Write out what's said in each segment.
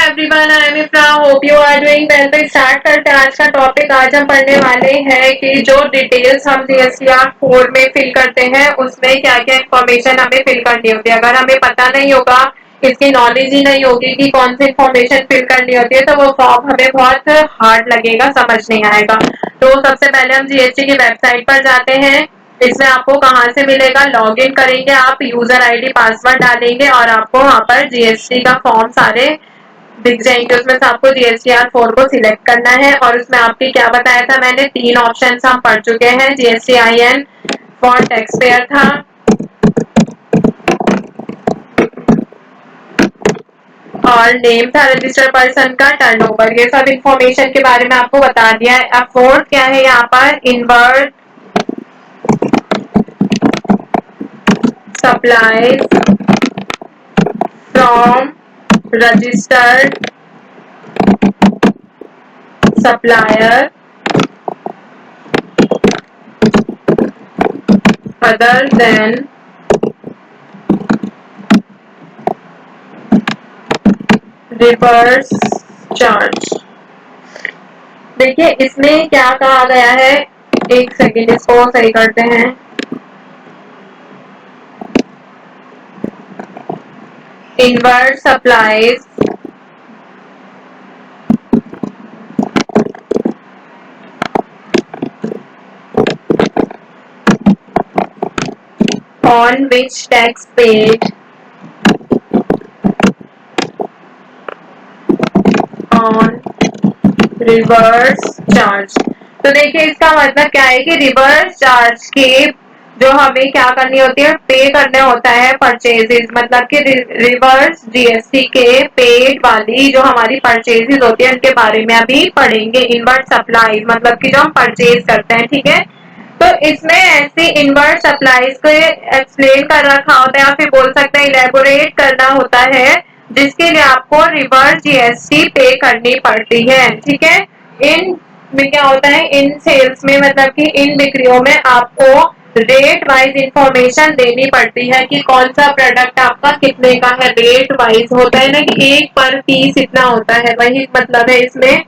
Everyone, I am Ifra, hope you are doing well. तो start करते हैं आज का टॉपिक। आज हम पढ़ने वाले हैं कि जो डिटेल्स हम जीएसटीआर 4 में फिल करते हैं उसमें क्या क्या इन्फॉर्मेशन हमें फिल करनी होती है। अगर हमें पता नहीं होगा, इसकी नॉलेज ही नहीं होगी कि कौन सी इन्फॉर्मेशन फिल करनी होती है, तो वो फॉर्म हमें बहुत हार्ड लगेगा, समझ नहीं आएगा। तो सबसे पहले हम जीएसटी की वेबसाइट पर जाते हैं। इसमें आपको कहाँ से मिलेगा, लॉग इन करेंगे आप, यूजर आईडी पासवर्ड डालेंगे और आपको वहाँ पर जीएसटी का फॉर्म सारे दिख जाएंगे। उसमें से आपको जीएसटीआर 4 को सिलेक्ट करना है और उसमें आपकी क्या बताया था मैंने, 3 ऑप्शन हम पढ़ चुके हैं। जीएसटीआईएन फॉर टैक्स पेयर था, और नेम था रजिस्टर्ड पर्सन का, टर्नओवर, ये सब इंफॉर्मेशन के बारे में आपको बता दिया है। अब फोर्थ क्या है यहाँ पर, inward supplies from registered supplier other than reverse charge. देखिए इसमें क्या कहा गया है, एक सेकेंड इसको सही करते हैं। Inward supplies on which tax paid on reverse charge. तो देखिए इसका मतलब क्या है कि रिवर्स चार्ज के जो हमें क्या करनी होती है, पे करने होता है परचेजेस, मतलब कि रिवर्स जीएसटी के पेड वाली जो हमारी परचेजेस होती है उनके बारे में अभी पढ़ेंगे। इनवर्ड सप्लाई मतलब कि जो हम परचेज करते हैं, ठीक है। तो इसमें ऐसी इनवर्ड सप्लाईज को एक्सप्लेन कर रखा होता है या फिर बोल सकते हैं इलेबोरेट करना होता है, जिसके लिए आपको रिवर्स जीएसटी पे करनी पड़ती है, ठीक है। इन में क्या होता है, इन सेल्स में मतलब कि इन बिक्रियों में आपको रेट वाइज इंफॉर्मेशन देनी पड़ती है कि कौन सा प्रोडक्ट आपका कितने का है। रेट वाइज होता है ना कि एक पर पीस इतना होता है, वही मतलब है इसमें।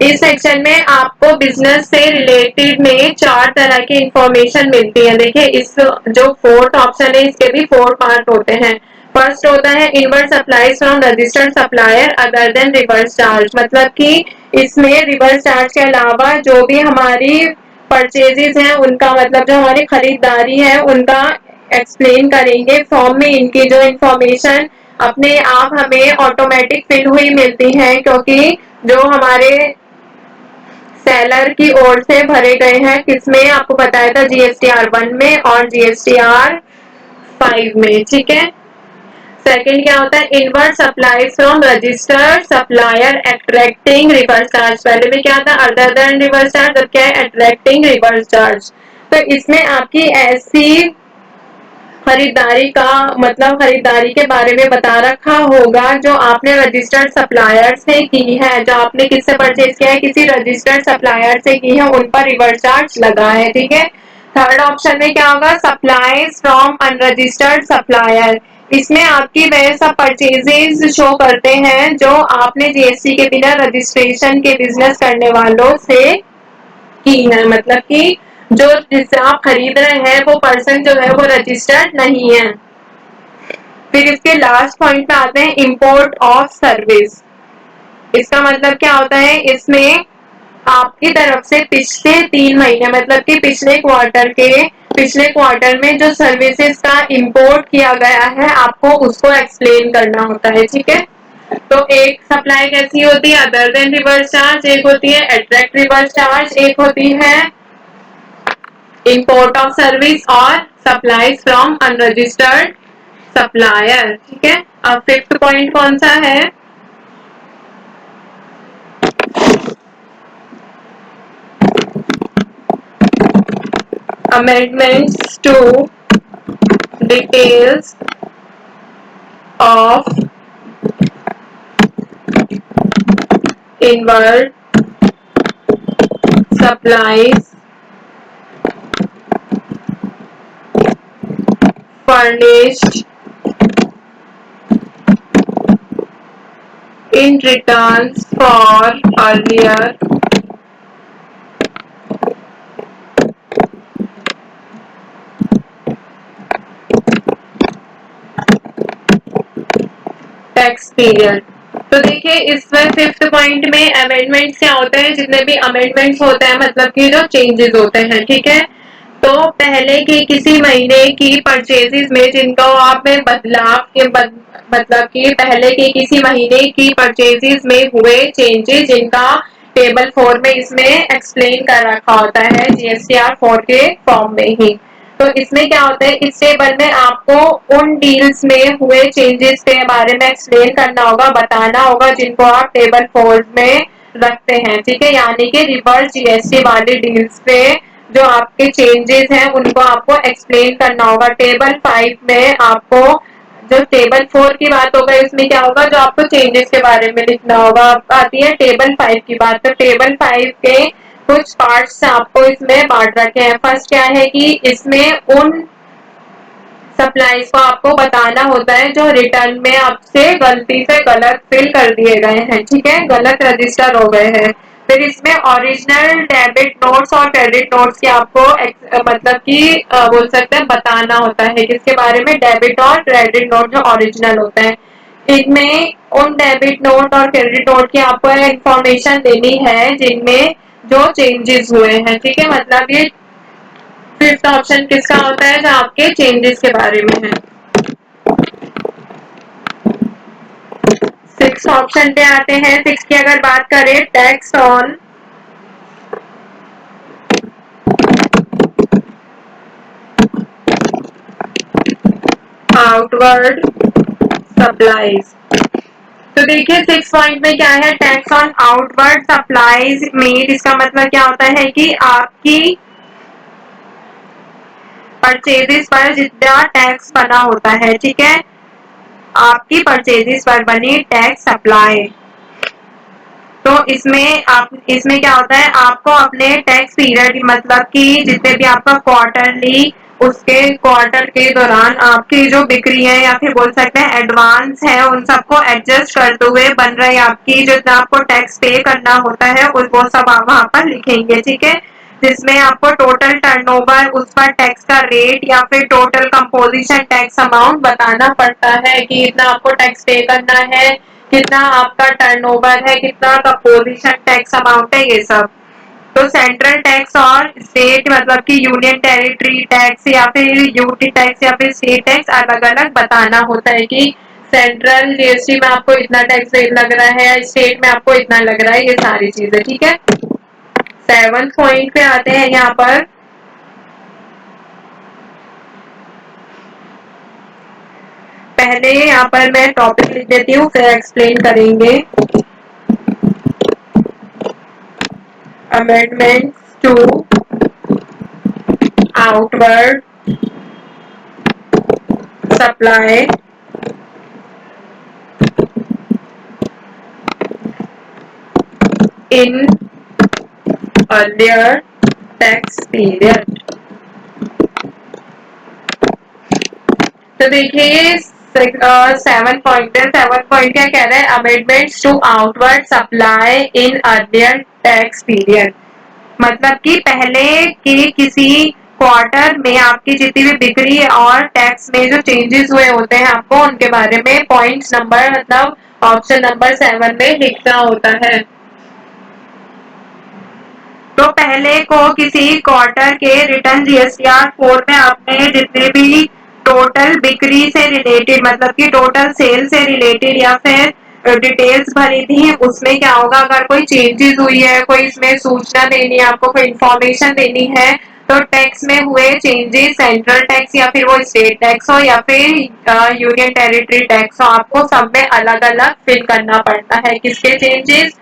इस सेक्शन में आपको बिजनेस से रिलेटेड में 4 तरह की इंफॉर्मेशन मिलती है। देखिए इस जो फोर्थ ऑप्शन है इसके भी 4 पार्ट होते हैं। फर्स्ट होता है inward supplies from registered supplier other than reverse charge, मतलब कि इसमें रिवर्स चार्ज के अलावा जो भी हमारी परचेजेस हैं उनका, मतलब जो हमारी खरीदारी है उनका एक्सप्लेन करेंगे। फॉर्म में इनकी जो इंफॉर्मेशन अपने आप हमें ऑटोमेटिक फिल हुई मिलती है, क्योंकि जो हमारे सेलर की ओर से भरे गए हैं, किसमें आपको बताया था, जीएसटीआर 1 में और जीएसटीआर 5 में, ठीक है। सेकंड क्या होता है, inward supply from registered supplier attracting reverse charge. पहले में क्या था, अदर देन रिवर्स चार्ज, अब क्या है, अट्रैक्टिंग रिवर्स चार्ज। तो इसमें आपकी ऐसी खरीदारी का मतलब खरीदारी के बारे में बता रखा होगा जो आपने रजिस्टर्ड सप्लायर से की है, जो आपने किससे परचेज किया है, किसी रजिस्टर्ड सप्लायर से की है, उन पर रिवर्स चार्ज लगा है, ठीक है। थर्ड ऑप्शन में क्या होगा, सप्लाईज फ्रॉम अनरजिस्टर्ड सप्लायर। इसमें आपकी वह सब परचेजेस शो करते हैं जो आपने जीएसटी के बिना रजिस्ट्रेशन के बिजनेस करने वालों से की है, मतलब कि जो जिससे आप खरीद रहे हैं वो पर्सन जो है वो रजिस्टर्ड नहीं है। फिर इसके लास्ट पॉइंट पे आते हैं, इंपोर्ट ऑफ सर्विस। इसका मतलब क्या होता है, इसमें आपकी तरफ से पिछले 3 महीने मतलब कि पिछले क्वार्टर में जो सर्विसेज का इंपोर्ट किया गया है आपको उसको एक्सप्लेन करना होता है, ठीक है। तो एक सप्लाई कैसी होती है, अदर देन रिवर्स चार्ज, एक होती है अट्रैक्ट रिवर्स चार्ज, एक होती है इंपोर्ट ऑफ सर्विस और सप्लाईज फ्रॉम अनरजिस्टर्ड सप्लायर, ठीक है। अब फिफ्थ पॉइंट कौन सा है, amendments to details of inward supplies furnished in returns for earlier tax period. तो देखिए इसमें फिफ्थ पॉइंट में अमेंडमेंट्स क्या होते हैं, जितने भी अमेंडमेंट्स होते हैं मतलब कि जो चेंजेस होते हैं, ठीक है। तो पहले की किसी महीने की परचेजेस में जिनको आप में बदलाव के मतलब कि पहले के किसी महीने की परचेजेस में हुए चेंजेस जिनका टेबल 4 में इसमें एक्सप्लेन कर रखा होता है जीएसटीआर 4 के फॉर्म में ही। तो इसमें क्या होता है, इस टेबल में आपको उन डील्स में हुए चेंजेस के बारे में एक्सप्लेन करना होगा, बताना होगा जिनको आप टेबल 4 में रखते हैं, ठीक है। यानी कि रिवर्स जीएसटी वाली डील्स पे जो आपके चेंजेस हैं उनको आपको एक्सप्लेन करना होगा। टेबल 5 में आपको जो टेबल 4 की बात होगा इसमें क्या होगा, जो आपको चेंजेस के बारे में लिखना होगा। अब आती है टेबल 5 की बात। तो टेबल 5 के कुछ पार्ट्स आपको इसमें बांट रखे हैं। फर्स्ट क्या है कि इसमें उन सप्लाईज को आपको बताना होता है जो रिटर्न में आपसे गलती से गलत फिल कर दिए गए हैं, ठीक है, गलत रजिस्टर हो गए हैं। फिर इसमें ओरिजिनल डेबिट नोट्स और क्रेडिट नोट्स की आपको मतलब कि बोल सकते हैं बताना होता है, किसके बारे में, डेबिट और क्रेडिट नोट जो ओरिजिनल होते हैं। इनमें उन डेबिट नोट और क्रेडिट नोट की आपको इंफॉर्मेशन देनी है जिनमें जो चेंजेस हुए हैं, ठीक है। मतलब ये फिफ्थ ऑप्शन किसका होता है, जो आपके चेंजेस के बारे में है। सिक्स ऑप्शन पे आते हैं। सिक्स की अगर बात करें, टैक्स ऑन आउटवर्ड सप्लाईज। तो देखिए सिक्स पॉइंट में क्या है, टैक्स ऑन आउटवर्ड सप्लाईज में इसका मतलब क्या होता है कि आपकी परचेजेस पर जितना टैक्स बना होता है, ठीक है, आपकी परचेजेस पर बनी टैक्स सप्लाई। तो इसमें क्या होता है, आपको अपने टैक्स पीरियड मतलब कि जितने भी आपका क्वार्टरली उसके क्वार्टर के दौरान आपकी जो बिक्री है या फिर बोल सकते हैं एडवांस है उन सबको एडजस्ट करते हुए बन रही आपकी जितना आपको टैक्स पे करना होता है वो सब आप वहां पर लिखेंगे, ठीक है। जिसमें आपको टोटल टर्नओवर, उस पर टैक्स का रेट या फिर टोटल कंपोजिशन टैक्स अमाउंट बताना पड़ता है कि इतना आपको टैक्स पे करना है, कितना आपका टर्नओवर है, कितना कंपोजिशन टैक्स अमाउंट है, ये सब। तो सेंट्रल टैक्स और स्टेट मतलब कि यूनियन टेरिटरी टैक्स या फिर यूटी टैक्स या फिर स्टेट टैक्स अलग अलग बताना होता है कि सेंट्रल जीएसटी में आपको इतना टैक्स लग रहा है, स्टेट में आपको इतना लग रहा है, ये सारी चीजें, ठीक है। सेवंथ पॉइंट पे आते हैं यहाँ पर। पहले यहाँ पर मैं टॉपिक लिख देती हूँ फिर एक्सप्लेन करेंगे। Amendments to outward supply in earlier tax period. तो देखिए ये सेवन पॉइंट है। सेवन पॉइंट क्या कह रहा है, amendments to outward supply in earlier tax period. मतलब कि पहले के किसी क्वार्टर में आपकी जितनी भी बिक्री और टैक्स में जो चेंजेस हुए होते हैं आपको उनके बारे में पॉइंट नंबर मतलब ऑप्शन नंबर 7 में लिखना होता है। तो पहले को किसी क्वार्टर के रिटर्न जीएसटीआर 4 में आपने जितने भी टोटल बिक्री से रिलेटेड मतलब कि टोटल सेल से रिलेटेड या फिर डिटेल्स भरी थी, उसमें क्या होगा, अगर कोई चेंजेस हुई है, कोई इसमें सूचना देनी है, आपको कोई इंफॉर्मेशन देनी है, तो टैक्स में हुए चेंजेस सेंट्रल टैक्स या फिर वो स्टेट टैक्स हो या फिर यूनियन टेरिटरी टैक्स हो, आपको सब में अलग अलग फिल करना पड़ता है। किसके changes,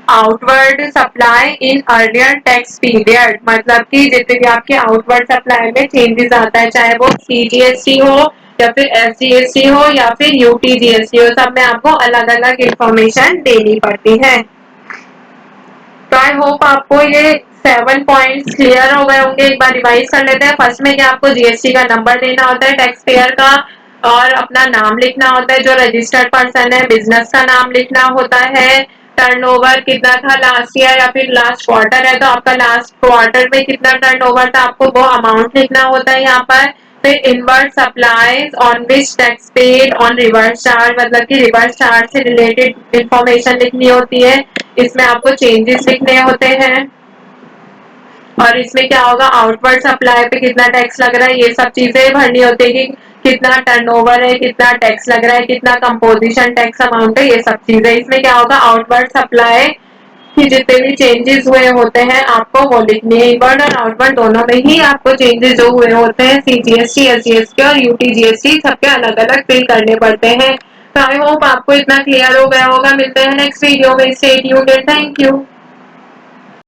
outward supply in earlier tax period. मतलब कि जितने भी आपके आउटवर्ड सप्लाई में चेंजेस आता है, चाहे वो सीजीएसटी हो या फिर एसजीएसटी हो या फिर यूटीजीएसटी हो, सब में आपको अलग अलग इंफॉर्मेशन देनी पड़ती है। तो आई होप आपको ये 7 पॉइंट्स क्लियर हो गए होंगे। एक बार रिवाइज कर लेते हैं। फर्स्ट में क्या, आपको जीएसटी का नंबर देना होता है टैक्स पेयर का। और अपना नाम लिखना होता है, जो रजिस्टर्ड पर्सन है, बिजनेस का नाम लिखना होता है, टर्नओवर कितना था लास्ट ईयर या फिर लास्ट क्वार्टर है तो आपका लास्ट क्वार्टर में कितना टर्नओवर था, आपको वो अमाउंट लिखना होता है यहाँ पर। फिर inward supplies on which tax paid on reverse charge, मतलब कि रिवर्स चार्ज से रिलेटेड इंफॉर्मेशन लिखनी होती है, इसमें आपको चेंजेस लिखने होते हैं। और इसमें क्या होगा, आउटवर्ड सप्लाई पे कितना टैक्स लग रहा है, ये सब चीजें भरनी होती है कि कितना टर्नओवर है, कितना टैक्स लग रहा है, कितना कंपोजिशन टैक्स अमाउंट है, ये सब चीजें। इसमें क्या होगा, आउटवर्ड सप्लाई कि जितने भी चेंजेस हुए होते हैं आपको वो लिखने हैं। इनवर्ड और आउटवर्ड दोनों में ही आपको चेंजेस जो हुए होते हैं सीजीएसटी, एसजीएसटी और यूटीजीएसटी सबके अलग अलग फिल करने पड़ते हैं। तो आई होप आपको इतना क्लियर हो गया होगा। मिलते हैं नेक्स्ट वीडियो में। Stay tuned and thank you.